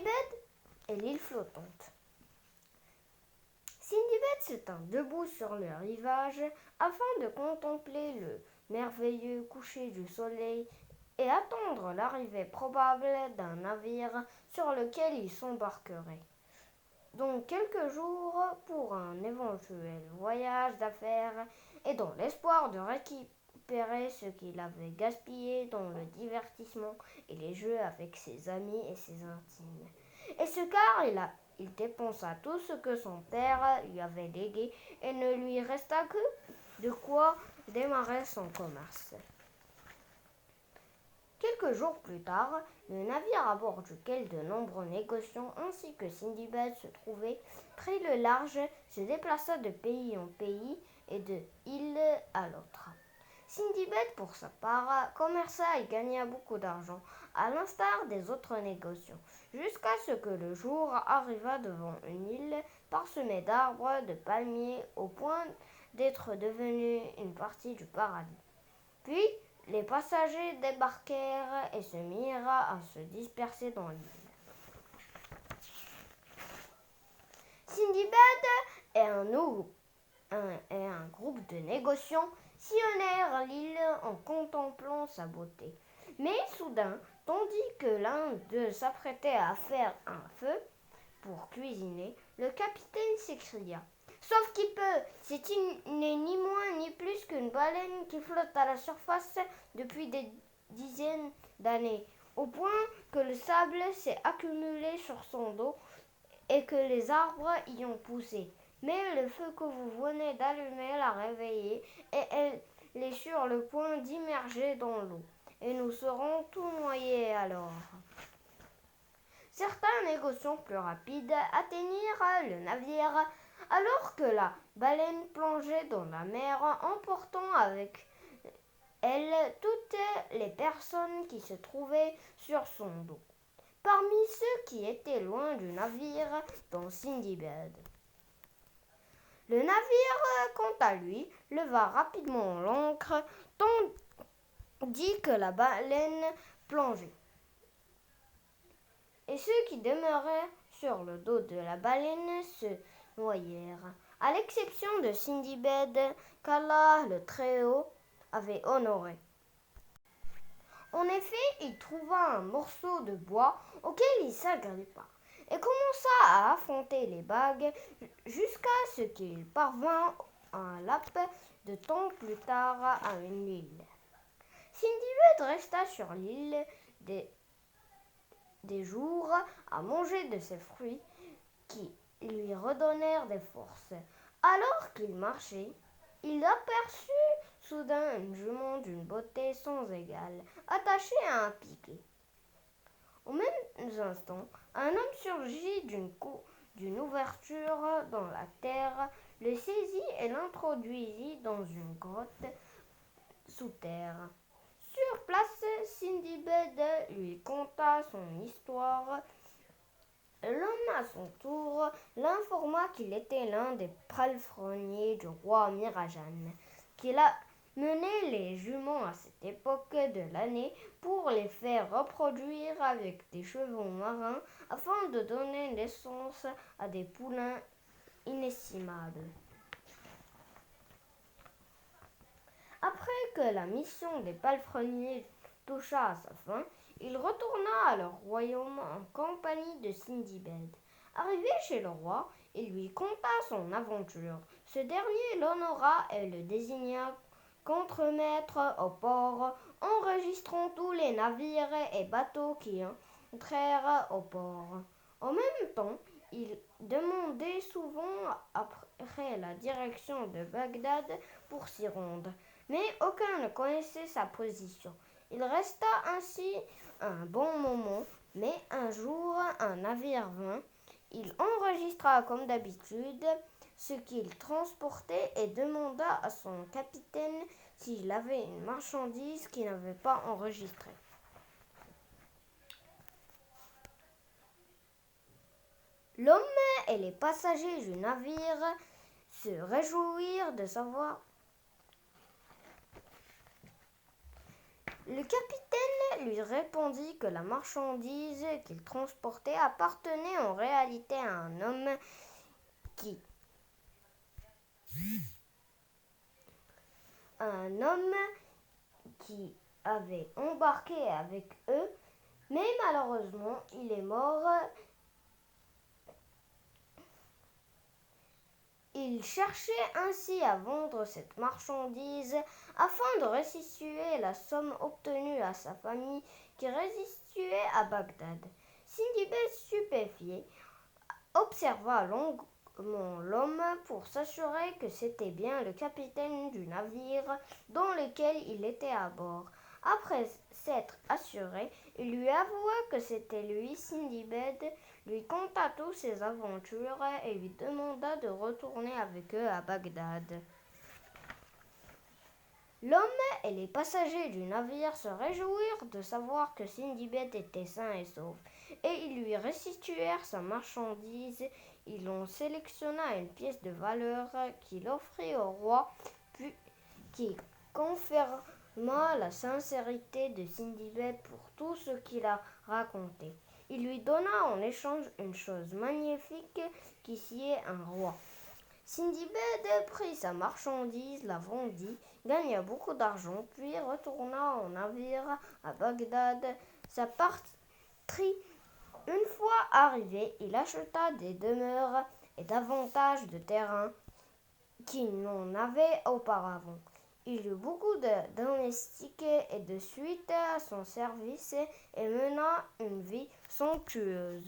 Sindibad et l'île flottante. Sindibad se tint debout sur le rivage afin de contempler le merveilleux coucher du soleil et attendre l'arrivée probable d'un navire sur lequel il s'embarquerait. Donc quelques jours pour un éventuel voyage d'affaires et dans l'espoir de récupérer ce qu'il avait gaspillé dans le divertissement et les jeux avec ses amis et ses intimes. Et ce car il dépensa tout ce que son père lui avait légué et ne lui resta que de quoi démarrer son commerce. Quelques jours plus tard, le navire à bord duquel de nombreux négociants ainsi que Sindibad se trouvaient prit le large, se déplaça de pays en pays et de île à l'autre. Sindibad, pour sa part, commerça et gagna beaucoup d'argent, à l'instar des autres négociants, jusqu'à ce que le jour arriva devant une île parsemée d'arbres, de palmiers, au point d'être devenue une partie du paradis. Puis, les passagers débarquèrent et se mirent à se disperser dans l'île. Sindibad et un groupe de négociants sillonnèrent l'île en contemplant sa beauté. Mais soudain, tandis que l'un d'eux s'apprêtait à faire un feu pour cuisiner, le capitaine s'écria: Sauf qui peut, n'est ni moins ni plus qu'une baleine qui flotte à la surface depuis des dizaines d'années, au point que le sable s'est accumulé sur son dos et que les arbres y ont poussé. Mais le feu que vous venez d'allumer l'a réveillée et elle est sur le point d'immerger dans l'eau. Et nous serons tous noyés alors. Certains négociants plus rapides atteignirent le navire alors que la baleine plongeait dans la mer, emportant avec elle toutes les personnes qui se trouvaient sur son dos, parmi ceux qui étaient loin du navire, dont Sindibad. Le navire, quant à lui, leva rapidement l'ancre, tandis que la baleine plongeait. Et ceux qui demeuraient sur le dos de la baleine se noyèrent, à l'exception de Sindibad, qu'Allah le Très-Haut avait honoré. En effet, il trouva un morceau de bois auquel il s'agrippa et commença à affronter les vagues jusqu'à ce qu'il parvint un laps de temps plus tard à une île. Sindibad resta sur l'île des jours à manger de ses fruits qui lui redonnèrent des forces. Alors qu'il marchait, il aperçut soudain une jument d'une beauté sans égale, attachée à un piquet. Au même instant, un homme surgit d'une ouverture dans la terre, le saisit et l'introduisit dans une grotte sous terre. Sur place, Sindibad lui conta son histoire. L'homme, à son tour, l'informa qu'il était l'un des palefreniers du roi Mirajan, qu'il a mené les juments à cette époque de l'année pour les faire reproduire avec des chevaux marins afin de donner naissance à des poulains inestimables. Après que la mission des palefreniers toucha à sa fin, il retourna à leur royaume en compagnie de Sindibad. Arrivé chez le roi, il lui conta son aventure. Ce dernier l'honora et le désigna contremaître au port, enregistrant tous les navires et bateaux qui entrèrent au port. En même temps, il demandait souvent après la direction de Bagdad pour s'y rendre, mais aucun ne connaissait sa position. Il resta ainsi un bon moment, mais un jour un navire vint. Il enregistra comme d'habitude ce qu'il transportait et demanda à son capitaine s'il avait une marchandise qu'il n'avait pas enregistrée. L'homme et les passagers du navire se réjouirent de savoir. Le capitaine lui répondit que la marchandise qu'il transportait appartenait en réalité à un homme qui avait embarqué avec eux, mais malheureusement, il est mort. Il cherchait ainsi à vendre cette marchandise afin de restituer la somme obtenue à sa famille qui résidait à Bagdad. Sindibad, stupéfié, observa longuement l'homme pour s'assurer que c'était bien le capitaine du navire dans lequel il était à bord. Après s'être assuré, il lui avoua que c'était lui. Sindibad lui conta toutes ses aventures et lui demanda de retourner avec eux à Bagdad. L'homme et les passagers du navire se réjouirent de savoir que Sindibad était sain et sauf, et ils lui restituèrent sa marchandise. Il en sélectionna une pièce de valeur qu'il offrit au roi, puis qui confirma la sincérité de Sindibad pour tout ce qu'il a raconté. Il lui donna en échange une chose magnifique qui sied un roi. Sindibad prit sa marchandise, la vendit, gagna beaucoup d'argent, puis retourna en navire à Bagdad. Sa patrie, une fois arrivé, il acheta des demeures et davantage de terrain qu'il n'en avait auparavant. Il eut beaucoup de domestiques et de suites à son service et mena une vie somptueuse.